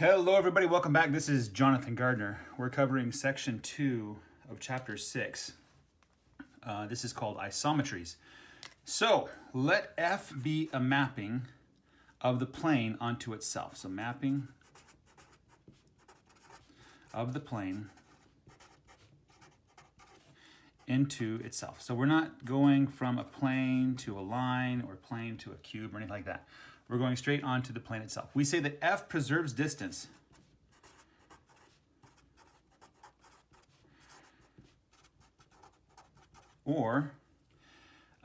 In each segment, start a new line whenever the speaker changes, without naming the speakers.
Hello everybody, welcome back. This is Jonathan Gardner. We're covering section 2 of chapter 6. This is called isometries. So let F be a mapping of the plane onto itself. So mapping of the plane into itself. So we're not going from a plane to a line or plane to a cube or anything like that. We're going straight onto the plane itself. We say that F preserves distance or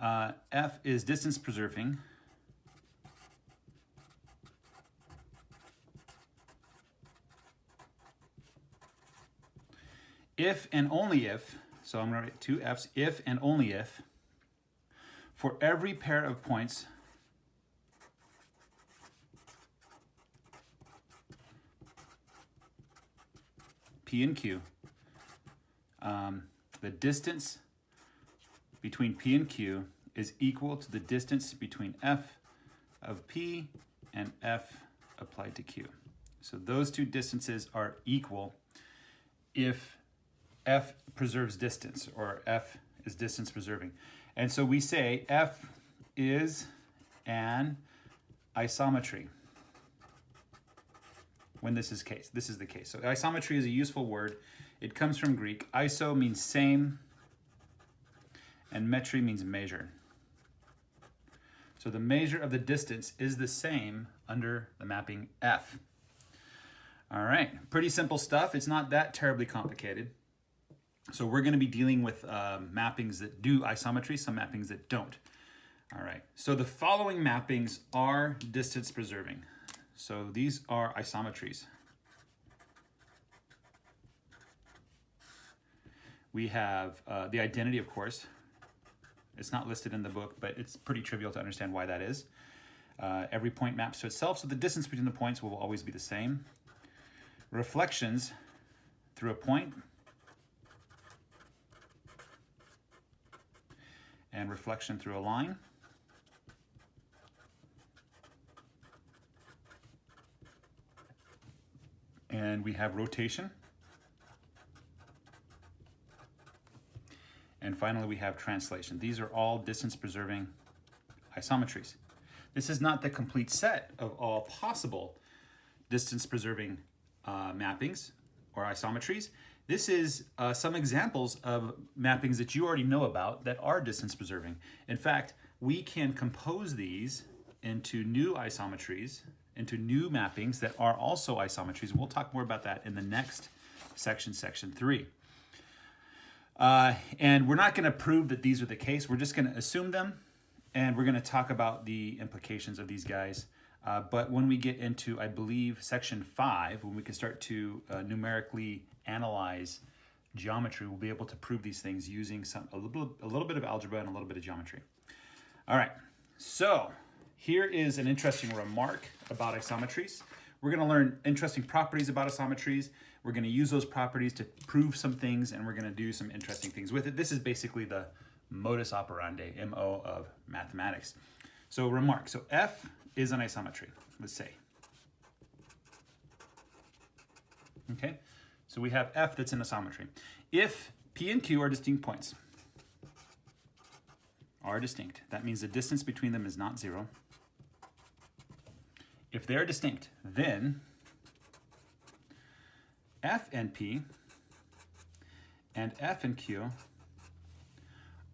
F is distance preserving if and only if, so I'm going to write two F's, if and only if, for every pair of points P and Q, the distance between P and Q is equal to the distance between F of P and F applied to Q. So those two distances are equal if F preserves distance, or F is distance preserving. And so we say F is an isometry when this is the case. So isometry is a useful word. It comes from Greek. Iso means same, and metry means measure. So the measure of the distance is the same under the mapping F. All right, pretty simple stuff. It's not that terribly complicated. So we're going to be dealing with mappings that do isometry, some mappings that don't. All right, so the following mappings are distance preserving. So these are isometries. We have the identity, of course. It's not listed in the book, but it's pretty trivial to understand why that is. Every point maps to itself, so the distance between the points will always be the same. Reflections through a point and reflection through a line. And we have rotation. And finally, we have translation. These are all distance-preserving isometries. This is not the complete set of all possible distance-preserving mappings or isometries. This is some examples of mappings that you already know about that are distance-preserving. In fact, we can compose these into new isometries, into new mappings that are also isometries. We'll talk more about that in the next section, section 3. And we're not going to prove that these are the case. We're just going to assume them, and we're going to talk about the implications of these guys. But when we get into, I believe, section 5, when we can start to numerically analyze geometry, we'll be able to prove these things using a little bit of algebra and a little bit of geometry. All right, so here is an interesting remark about isometries. We're going to learn interesting properties about isometries. We're going to use those properties to prove some things, and we're going to do some interesting things with it. This is basically the modus operandi, MO, of mathematics. So remark, so F is an isometry, let's say. Okay, so we have F that's an isometry. If P and Q are distinct points, that means the distance between them is not 0. If they're distinct, then F and P and F and Q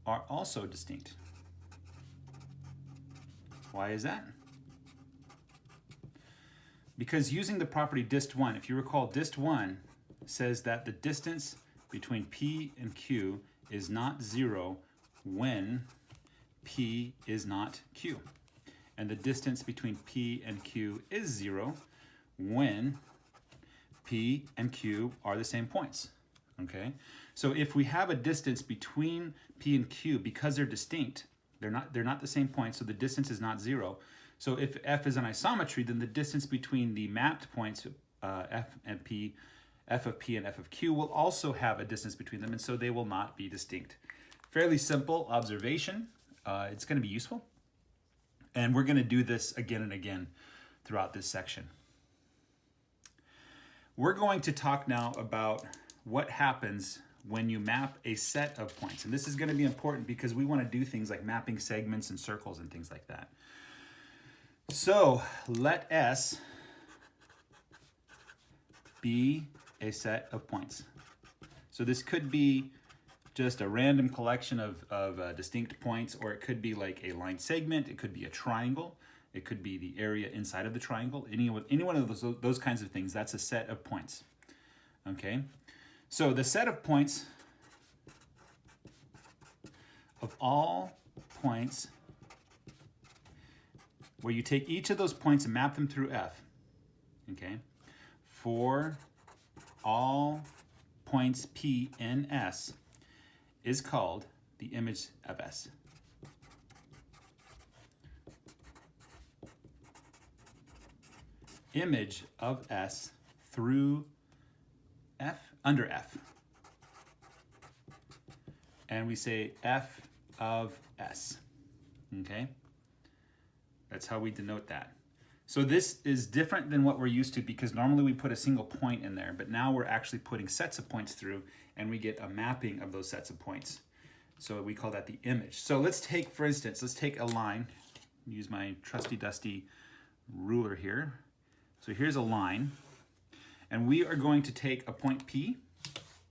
are also distinct. Why is that? Because using the property dist1, if you recall, dist1 says that the distance between P and Q is not 0 when P is not Q. And the distance between P and Q is 0 when P and Q are the same points. Okay? So if we have a distance between P and Q, because they're distinct, they're not the same points, so the distance is not 0. So if F is an isometry, then the distance between the mapped points F and P, F of P and F of Q will also have a distance between them, and so they will not be distinct. Fairly simple observation. It's going to be useful. And we're going to do this again and again throughout this section. We're going to talk now about what happens when you map a set of points. And this is going to be important because we want to do things like mapping segments and circles and things like that. So let S be a set of points. So this could be just a random collection of distinct points, or it could be like a line segment, it could be a triangle, it could be the area inside of the triangle, any one of those kinds of things. That's a set of points. Okay, so the set of points of all points where you take each of those points and map them through F, okay, for all points P in S is called the image of S. Image of S through F, under F. And we say F of S, okay? That's how we denote that. So this is different than what we're used to because normally we put a single point in there, but now we're actually putting sets of points through and we get a mapping of those sets of points. So we call that the image. So let's take, for instance, let's take a line, use my trusty dusty ruler here. So here's a line, and we are going to take a point P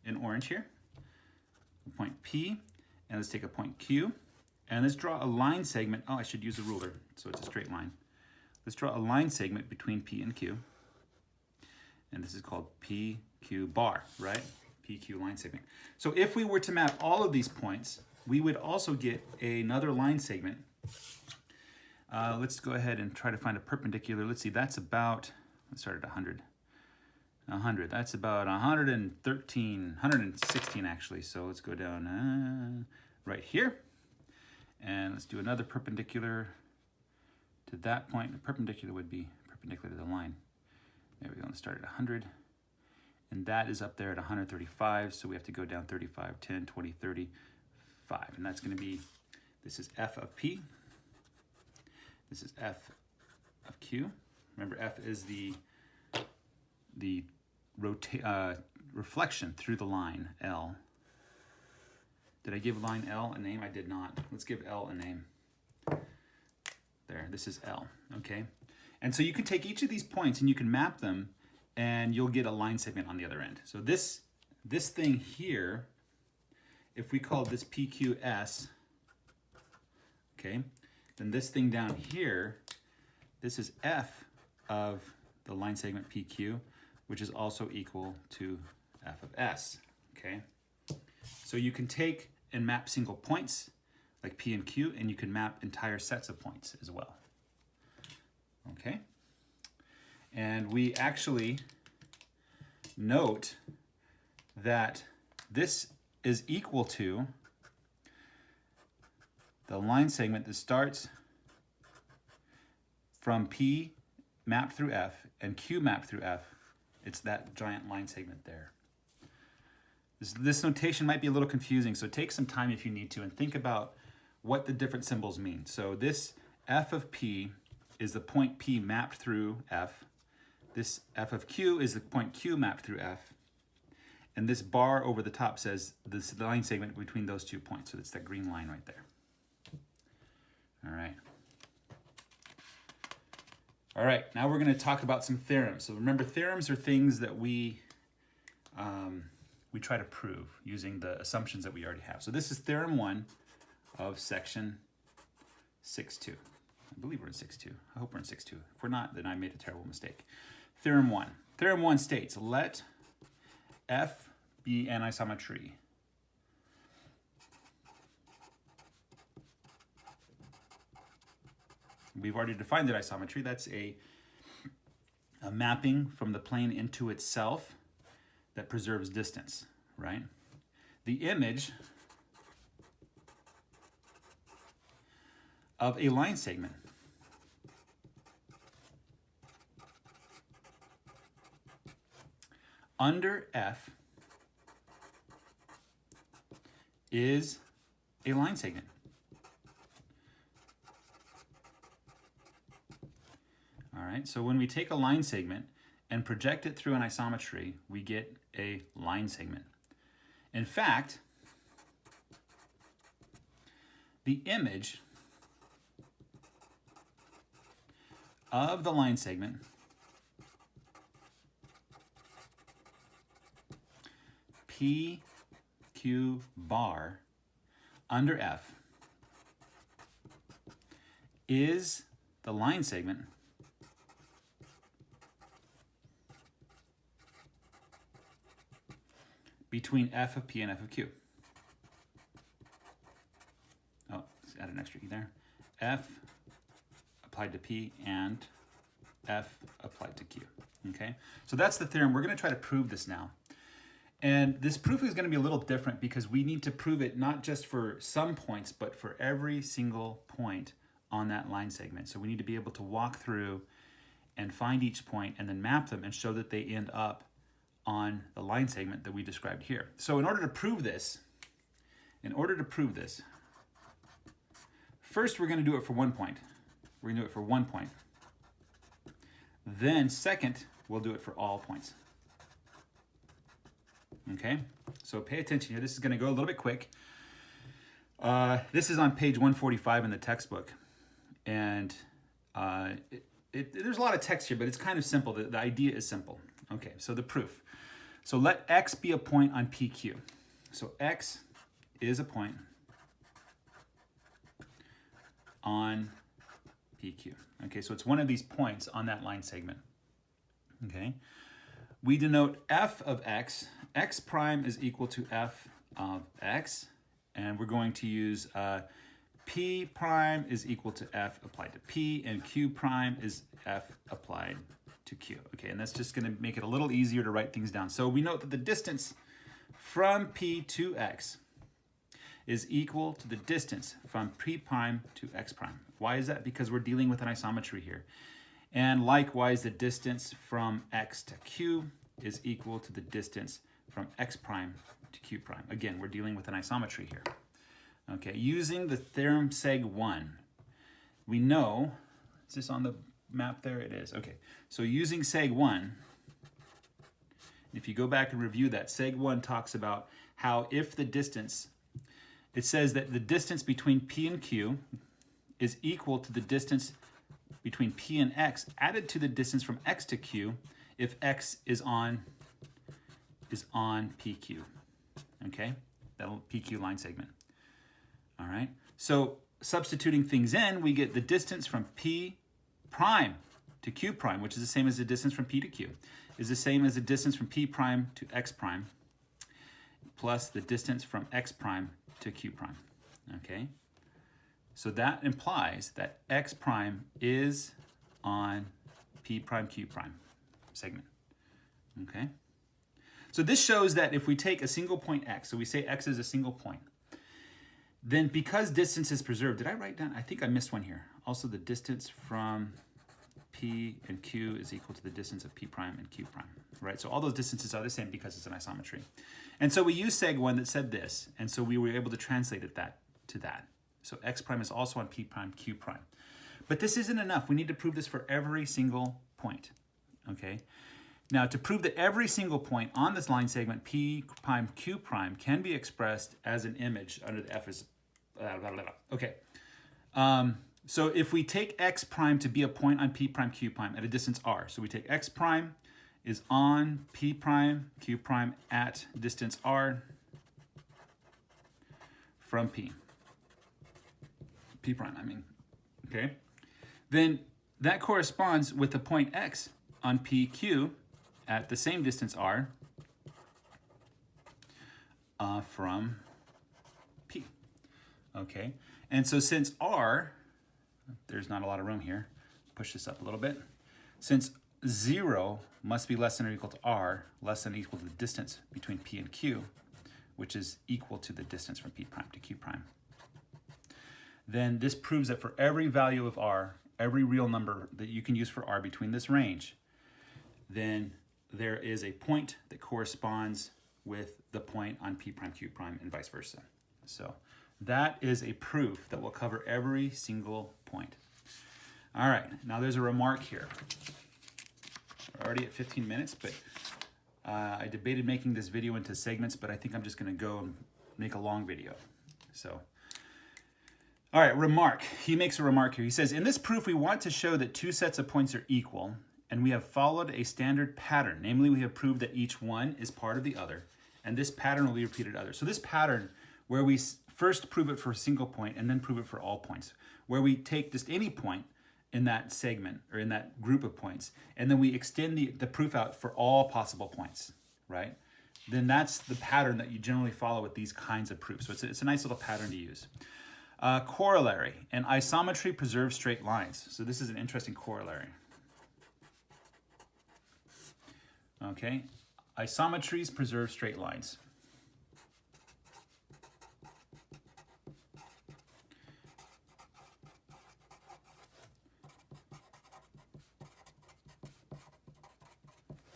in orange here, a point P, and let's take a point Q, and let's draw a line segment. Oh, I should use a ruler, so it's a straight line. Let's draw a line segment between P and Q, and this is called PQ bar, right? PQ line segment. So if we were to map all of these points, we would also get another line segment. Let's go ahead and try to find a perpendicular. Let's see, that's about, let's start at 100. 100, that's about 113, 116 actually. So let's go down right here. And let's do another perpendicular to that point. The perpendicular would be perpendicular to the line. There we go, let's start at 100. And that is up there at 135, so we have to go down 35, 10, 20, 35. And that's gonna be, this is F of P. This is F of Q. Remember, F is the reflection through the line, L. Did I give line L a name? I did not. Let's give L a name. There, this is L, okay? And so you can take each of these points and you can map them and you'll get a line segment on the other end. So this thing here, if we call this PQS, okay, then this thing down here, this is F of the line segment PQ, which is also equal to F of S, okay? So you can take and map single points like P and Q, and you can map entire sets of points as well, okay? And we actually note that this is equal to the line segment that starts from P mapped through F and Q mapped through F. It's that giant line segment there. This notation might be a little confusing, so take some time if you need to and think about what the different symbols mean. So this F of P is the point P mapped through F. This F of Q is the point Q mapped through F. And this bar over the top says this is the line segment between those 2 points. So it's that green line right there. All right. All right, now we're going to talk about some theorems. So remember, theorems are things that we try to prove using the assumptions that we already have. So this is theorem 1 of section 6.2. I believe we're in 6.2. I hope we're in 6.2. If we're not, then I made a terrible mistake. Theorem 1. Theorem 1 states, let F be an isometry. We've already defined that isometry. That's a mapping from the plane into itself that preserves distance, right? The image of a line segment under F is a line segment. All right, so when we take a line segment and project it through an isometry, we get a line segment. In fact, the image of the line segment PQ bar under F is the line segment between F of P and F of Q. Oh, let's add an extra E there. F applied to P and F applied to Q. Okay, so that's the theorem. We're going to try to prove this now. And this proof is going to be a little different because we need to prove it not just for some points, but for every single point on that line segment. So we need to be able to walk through and find each point and then map them and show that they end up on the line segment that we described here. So in order to prove this, first we're going to do it for one point. We're going to do it for one point. Then second, we'll do it for all points. Okay, so pay attention here. This is going to go a little bit quick. This is on page 145 in the textbook. And there's a lot of text here, but it's kind of simple. The idea is simple. Okay, so the proof. So let X be a point on PQ. So X is a point on PQ. Okay, so it's one of these points on that line segment. Okay, we denote F of X. X prime is equal to F of X, and we're going to use P prime is equal to F applied to P, and Q prime is F applied to Q. Okay, and that's just going to make it a little easier to write things down. So we note that the distance from P to X is equal to the distance from P prime to X prime. Why is that? Because we're dealing with an isometry here. And likewise, the distance from X to Q is equal to the distance from X prime to Q prime. Again, we're dealing with an isometry here. Okay, using the theorem seg1, we know, is this on the map there? It is. Okay, so using seg1, if you go back and review that, seg1 talks about how if the distance, it says that the distance between P and Q is equal to the distance between P and X added to the distance from X to Q if X is on PQ. Okay, that'll PQ line segment. All right, so substituting things in, we get the distance from P prime to Q prime, which is the same as the distance from P to Q, is the same as the distance from P prime to X prime, plus the distance from X prime to Q prime. Okay, so that implies that X prime is on P prime Q prime segment. Okay, so this shows that if we take a single point X, so we say X is a single point, then because distance is preserved, did I write down? I think I missed one here. Also, the distance from P and Q is equal to the distance of P prime and Q prime, right? So all those distances are the same because it's an isometry. And so we use seg1 that said this, and so we were able to translate it to that. So X prime is also on P prime, Q prime. But this isn't enough. We need to prove this for every single point, okay? Now, to prove that every single point on this line segment, P prime, Q prime, can be expressed as an image under the F is, okay. So if we take X prime to be a point on P prime, Q prime at a distance R, so we take X prime is on P prime, Q prime at distance R from P prime, I mean, okay? Then that corresponds with the point X on PQ at the same distance R from P, okay? And so since R, there's not a lot of room here, push this up a little bit. Since 0 must be less than or equal to R, less than or equal to the distance between P and Q, which is equal to the distance from P prime to Q prime, then this proves that for every value of R, every real number that you can use for R between this range, then there is a point that corresponds with the point on P prime, Q prime, and vice versa. So that is a proof that will cover every single point. All right, now there's a remark here. We're already at 15 minutes, but I debated making this video into segments, but I think I'm just going to go and make a long video. So, all right, remark. He makes a remark here. He says, in this proof, we want to show that two sets of points are equal, and we have followed a standard pattern. Namely, we have proved that each one is part of the other, and this pattern will be repeated others. So this pattern, where we first prove it for a single point and then prove it for all points, where we take just any point in that segment or in that group of points, and then we extend the proof out for all possible points, right? Then that's the pattern that you generally follow with these kinds of proofs. So it's a nice little pattern to use. Corollary, an isometry preserves straight lines. So this is an interesting corollary. Okay, isometries preserve straight lines.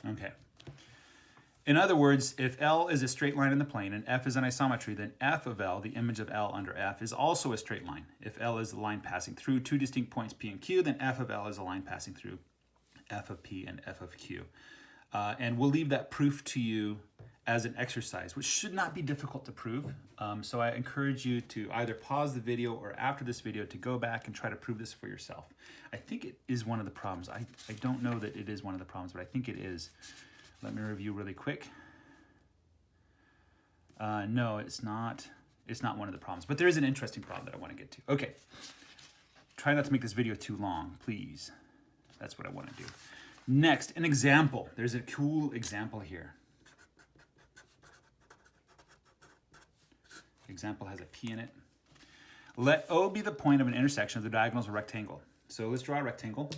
Okay. In other words, if L is a straight line in the plane and F is an isometry, then F of L, the image of L under F, is also a straight line. If L is the line passing through two distinct points P and Q, then F of L is a line passing through F of P and F of Q. And we'll leave that proof to you as an exercise, which should not be difficult to prove. So I encourage you to either pause the video or after this video to go back and try to prove this for yourself. I think it is one of the problems. I don't know that it is one of the problems, but I think it is. Let me review really quick. No, it's not. It's not one of the problems, but there is an interesting problem that I want to get to. Okay. Try not to make this video too long, please. That's what I want to do. Next, an example. There's a cool example here. Example has a P in it. Let O be the point of an intersection of the diagonals of a rectangle. So let's draw a rectangle.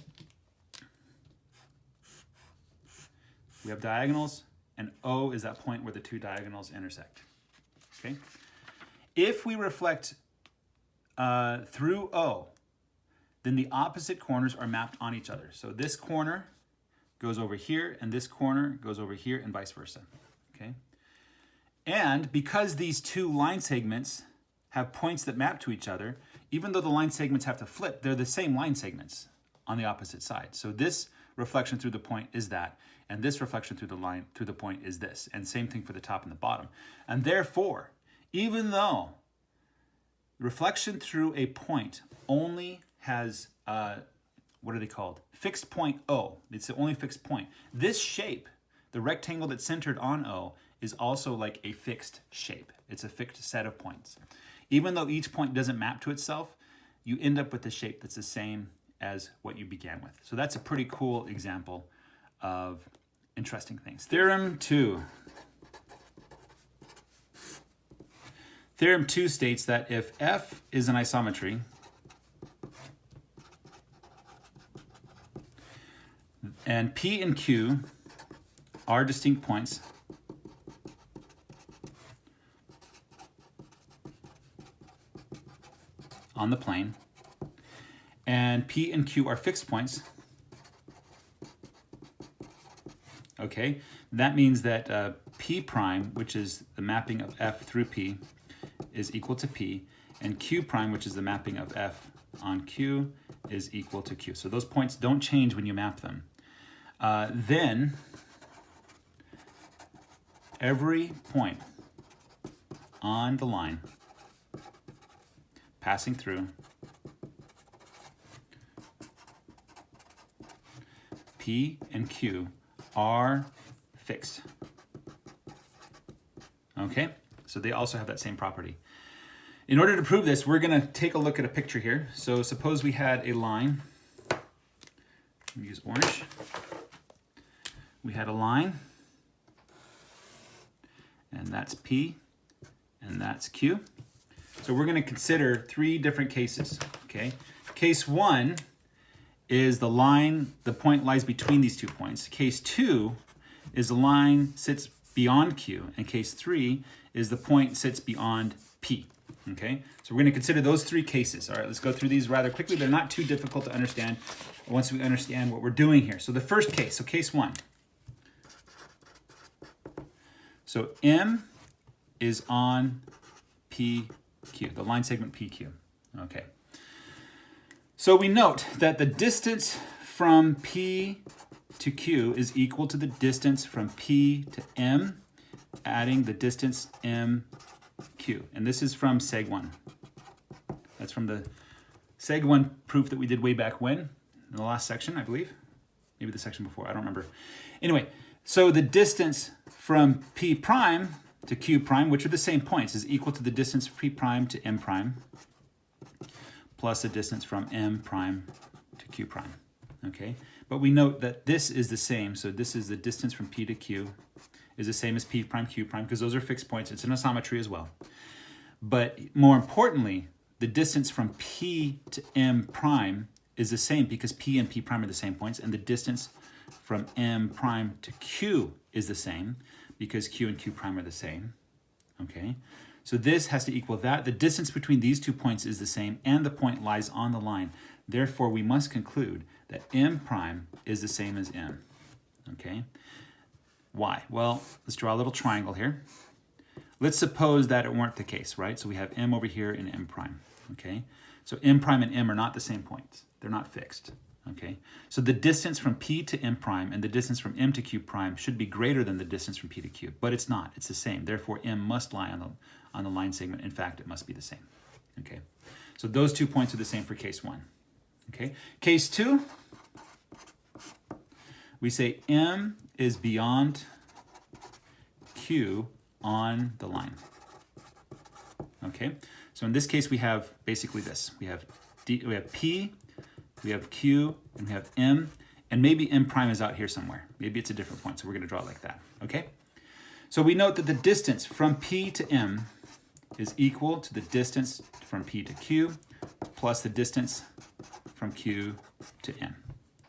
We have diagonals, and O is that point where the two diagonals intersect. Okay? If we reflect through O, then the opposite corners are mapped on each other. So this corner goes over here, and this corner goes over here, and vice versa. Okay? And because these two line segments have points that map to each other, even though the line segments have to flip, they're the same line segments on the opposite side. So this reflection through the point is that, and this reflection through the point is this, and same thing for the top and the bottom. And therefore, even though reflection through a point only has, what are they called? Fixed point O. It's the only fixed point. This shape, the rectangle that's centered on O, is also like a fixed shape. It's a fixed set of points. Even though each point doesn't map to itself, you end up with a shape that's the same as what you began with. So that's a pretty cool example of interesting things. Theorem 2. Theorem 2 states that if F is an isometry, and P and Q are distinct points, on the plane, and P and Q are fixed points, okay, that means that P prime, which is the mapping of F through P, is equal to P, and Q prime, which is the mapping of F on Q, is equal to Q. So those points don't change when you map them. Then every point on the line passing through P and Q are fixed. Okay, so they also have that same property. In order to prove this, we're going to take a look at a picture here. So suppose we had a line. Let me use orange. We had a line, and that's P, and that's Q. So we're going to consider three different cases, okay? Case 1 is the line, the point lies between these 2 points. Case 2 is the line sits beyond Q, and case 3 is the point sits beyond P, okay? So we're going to consider those three cases. All right, let's go through these rather quickly. They're not too difficult to understand once we understand what we're doing here. So the first case, so case 1. So M is on PQ, the line segment PQ, okay. So we note that the distance from P to Q is equal to the distance from P to M, adding the distance MQ. And this is from Seg 1. That's from the Seg 1 proof that we did way back when, in the last section, I believe. Maybe the section before, I don't remember. Anyway, so the distance from P prime to Q prime, which are the same points, is equal to the distance from P prime to M prime, plus the distance from M prime to Q prime, okay? But we note that this is the same, so this is the distance from P to Q is the same as P prime, Q prime, because those are fixed points. It's an isometry as well. But more importantly, the distance from P to M prime is the same because P and P prime are the same points, and the distance from M prime to Q is the same because Q and Q prime are the same, okay? So this has to equal that. The distance between these 2 points is the same, and the point lies on the line. Therefore, we must conclude that M prime is the same as M, okay? Why? Well, let's draw a little triangle here. Let's suppose that it weren't the case, right? So we have M over here and M prime, okay? So M prime and M are not the same points. They're not fixed, okay? So the distance from P to M prime and the distance from M to Q prime should be greater than the distance from P to Q, but it's not. It's the same. Therefore, M must lie on the line segment. In fact, it must be the same, okay? So those 2 points are the same for case 1, okay? Case 2, we say M is beyond Q on the line, okay? So in this case, we have basically this. We have P, we have Q, and we have M, and maybe M prime is out here somewhere. Maybe it's a different point, so we're gonna draw it like that, okay? So we note that the distance from P to M is equal to the distance from P to Q plus the distance from Q to M,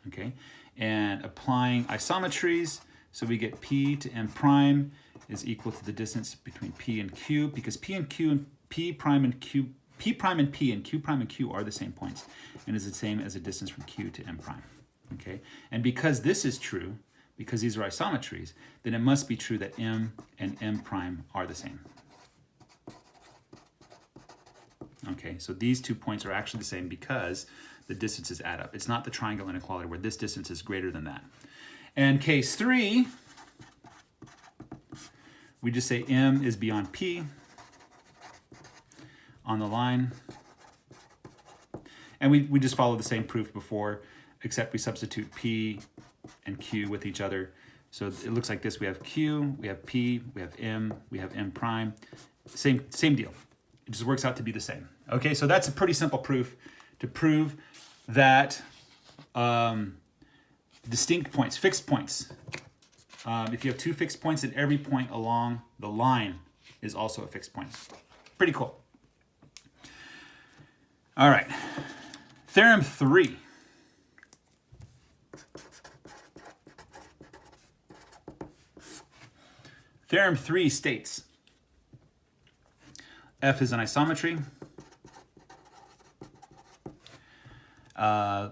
okay? And applying isometries, so we get P to M prime is equal to the distance between P and Q, because P and Q and P prime and Q, P prime and P and Q prime and Q are the same points, and is the same as the distance from Q to M prime, okay? And because this is true, because these are isometries, then it must be true that M and M prime are the same. Okay, so these 2 points are actually the same because the distances add up. It's not the triangle inequality where this distance is greater than that. And case 3, we just say M is beyond P on the line. And we just follow the same proof before, except we substitute P and Q with each other. So it looks like this. We have Q, we have P, we have M prime. Same deal. It just works out to be the same. Okay, so that's a pretty simple proof to prove that distinct points, fixed points, if you have 2 fixed points, then every point along the line is also a fixed point. Pretty cool. All right, Theorem 3. Theorem 3 states F is an isometry.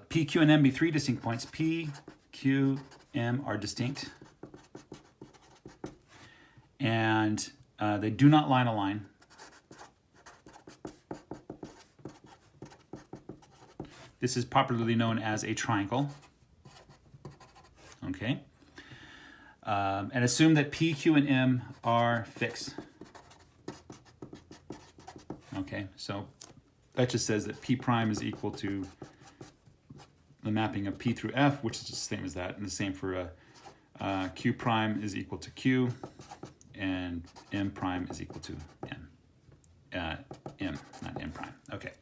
P, Q, and M be 3 distinct points. P, Q, M are distinct. And they do not line a line. This is popularly known as a triangle. Okay. And assume that P, Q, and M are fixed. Okay, so that just says that P prime is equal to the mapping of P through F, which is the same as that, and the same for Q prime is equal to Q, and M prime is equal to M. M, not M prime. Okay.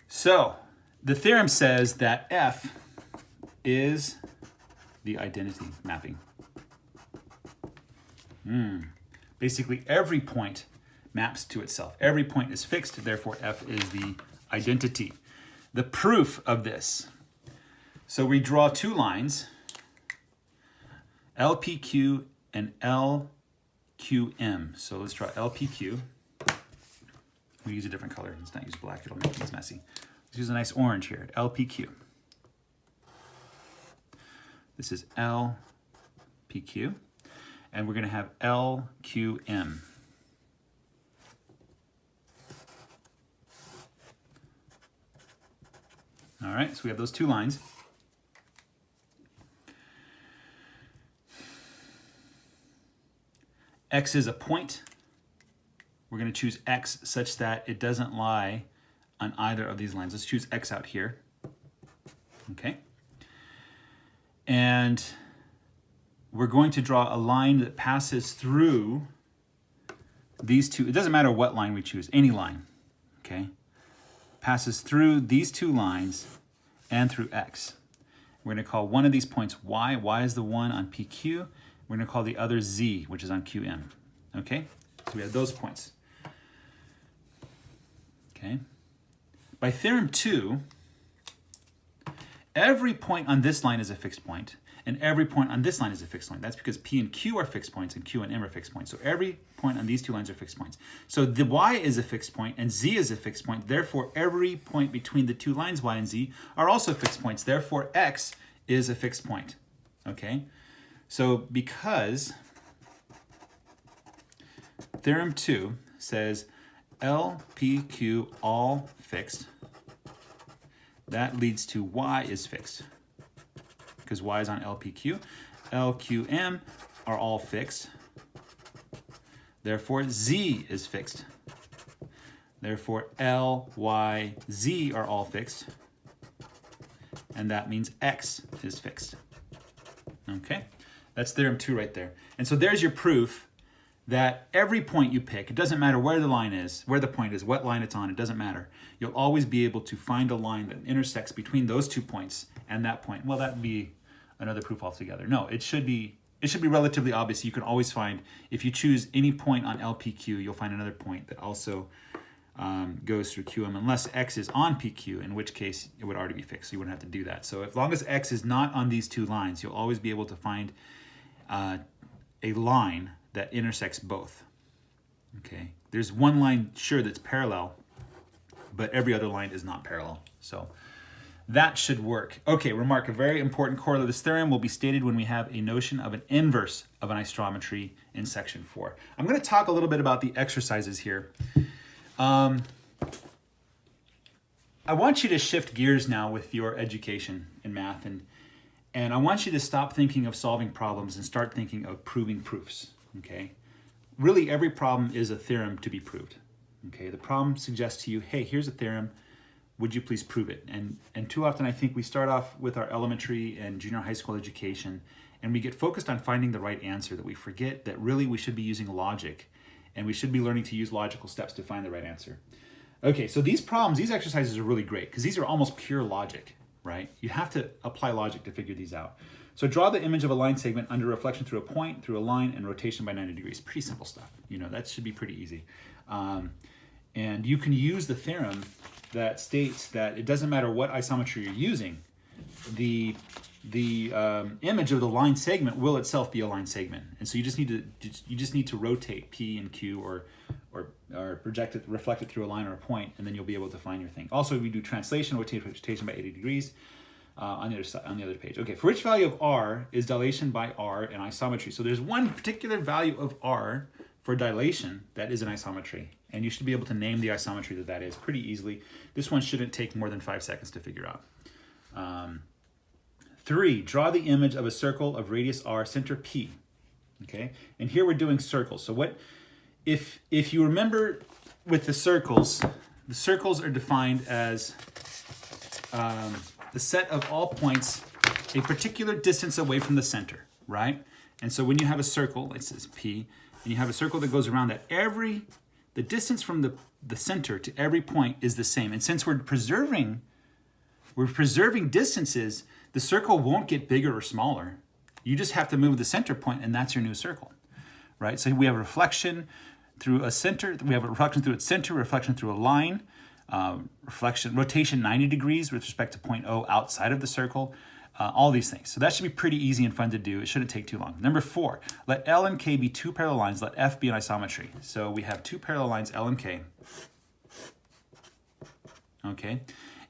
So the theorem says that F is the identity mapping. Basically, every point maps to itself. Every point is fixed, therefore F is the identity. The proof of this. So we draw 2 lines, LPQ and LQM. So let's draw LPQ. We use a different color. Let's not use black, it'll make things messy. Let's use a nice orange here, LPQ. This is LPQ. And we're going to have LQM. All right, so we have those 2 lines. X is a point. We're going to choose X such that it doesn't lie on either of these lines. Let's choose X out here. Okay. And we're going to draw a line that passes through these two. It doesn't matter what line we choose, any line. Okay. Passes through these two lines and through X. We're going to call one of these points Y. Y is the one on PQ. We're going to call the other Z, which is on QM. Okay? So we have those points. Okay? By theorem 2, every point on this line is a fixed point, and every point on this line is a fixed line. That's because P and Q are fixed points, and Q and M are fixed points. So every point on these two lines are fixed points. So the Y is a fixed point, and Z is a fixed point. Therefore, every point between the two lines, Y and Z, are also fixed points. Therefore, X is a fixed point. Okay? So because theorem 2 says L, P, Q all fixed, that leads to Y is fixed because Y is on L, P, Q. L, Q, M are all fixed. Therefore, Z is fixed. Therefore, L, Y, Z are all fixed. And that means X is fixed. Okay? That's theorem 2 right there. And so there's your proof that every point you pick, it doesn't matter where the line is, where the point is, what line it's on, it doesn't matter. You'll always be able to find a line that intersects between those 2 points and that point. Well, that'd be another proof altogether. No, it should be relatively obvious. You can always find, if you choose any point on LPQ, you'll find another point that also goes through QM, unless X is on PQ, in which case it would already be fixed, so you wouldn't have to do that. So as long as X is not on these 2 lines, you'll always be able to find a line that intersects both. Okay, there's one line, sure, that's parallel, but every other line is not parallel. So that should work. Okay, remark, a very important corollary of this theorem will be stated when we have a notion of an inverse of an isometry in section 4. I'm going to talk a little bit about the exercises here. I want you to shift gears now with your education in math, and I want you to stop thinking of solving problems and start thinking of proving proofs. Okay, really every problem is a theorem to be proved. Okay, the problem suggests to you, hey, here's a theorem, would you please prove it? And too often I think we start off with our elementary and junior high school education and we get focused on finding the right answer, that we forget that really we should be using logic and we should be learning to use logical steps to find the right answer. Okay, so these problems, these exercises are really great because these are almost pure logic, right? You have to apply logic to figure these out. So draw the image of a line segment under reflection through a point, through a line, and rotation by 90 degrees. Pretty simple stuff. You know, that should be pretty easy. And you can use the theorem that states that it doesn't matter what isometry you're using, the image of the line segment will itself be a line segment. And so you just need to rotate P and Q or project it, reflect it through a line or a point, and then you'll be able to find your thing. Also, we do translation, rotation by 80 degrees. On the other page. Okay, for which value of R is dilation by R an isometry? So there's one particular value of R for dilation that is an isometry, and you should be able to name the isometry that is pretty easily. This one shouldn't take more than 5 seconds to figure out. 3, draw the image of a circle of radius R, center P. Okay, and here we're doing circles. So what, if you remember with the circles are defined as the set of all points a particular distance away from the center, right? And so when you have a circle, it says P, and you have a circle that goes around that, the distance from the center to every point is the same. And since we're preserving distances, the circle won't get bigger or smaller. You just have to move the center point, and that's your new circle, right? So we have a reflection through a center, we have a reflection through its center, reflection through a line, rotation 90 degrees with respect to point O outside of the circle, all these things. So that should be pretty easy and fun to do. It shouldn't take too long. Number 4, let L and K be 2 parallel lines. Let F be an isometry. So we have 2 parallel lines, L and K. Okay.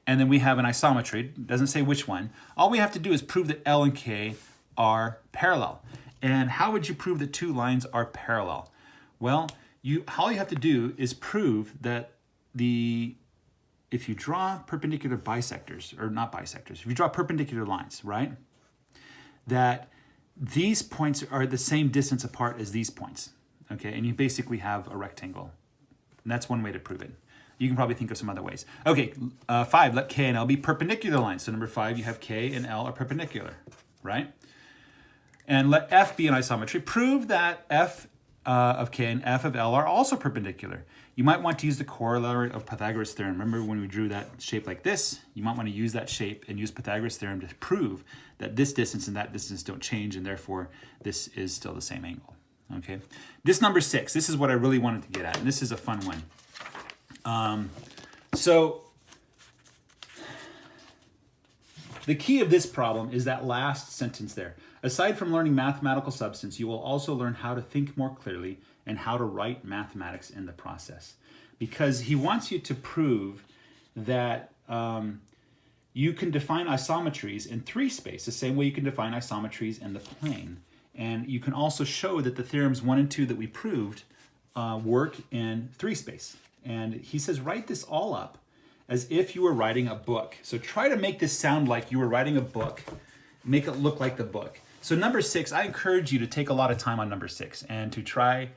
And then we have an isometry. It doesn't say which one. All we have to do is prove that L and K are parallel. And how would you prove that 2 lines are parallel? Well, all you have to do is prove that if you draw perpendicular bisectors, or not bisectors, if you draw perpendicular lines, right, that these points are the same distance apart as these points, okay? And you basically have a rectangle. And that's one way to prove it. You can probably think of some other ways. Okay, 5, let K and L be perpendicular lines. So number 5, you have K and L are perpendicular, right? And let F be an isometry. Prove that F of K and F of L are also perpendicular. You might want to use the corollary of Pythagoras' theorem. Remember when we drew that shape like this? You might want to use that shape and use Pythagoras' theorem to prove that this distance and that distance don't change, and therefore this is still the same angle. Okay. This number 6, this is what I really wanted to get at, and this is a fun one. So the key of this problem is that last sentence there. Aside from learning mathematical substance, you will also learn how to think more clearly and how to write mathematics in the process. Because he wants you to prove that you can define isometries in 3 space, the same way you can define isometries in the plane. And you can also show that the theorems 1 and 2 that we proved work in 3 space. And he says, write this all up as if you were writing a book. So try to make this sound like you were writing a book, make it look like the book. So number 6, I encourage you to take a lot of time on number 6 and to try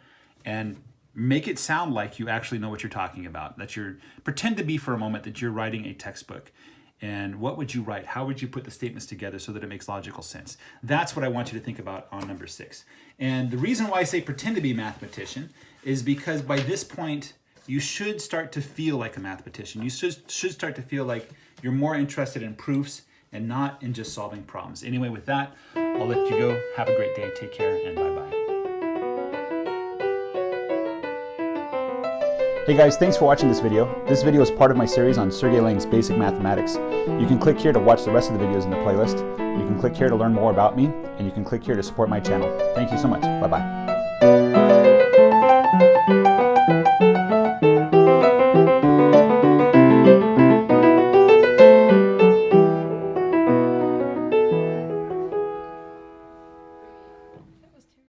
and make it sound like you actually know what you're talking about, that you're, pretend to be for a moment that you're writing a textbook. And what would you write? How would you put the statements together so that it makes logical sense? That's what I want you to think about on number 6. And the reason why I say pretend to be a mathematician is because by this point, you should start to feel like a mathematician. You should start to feel like you're more interested in proofs and not in just solving problems. Anyway, with that, I'll let you go. Have a great day. Take care, and bye-bye. Hey guys, thanks for watching this video. This video is part of my series on Sergey Lang's Basic Mathematics. You can click here to watch the rest of the videos in the playlist. You can click here to learn more about me, and you can click here to support my channel. Thank you so much. Bye-bye.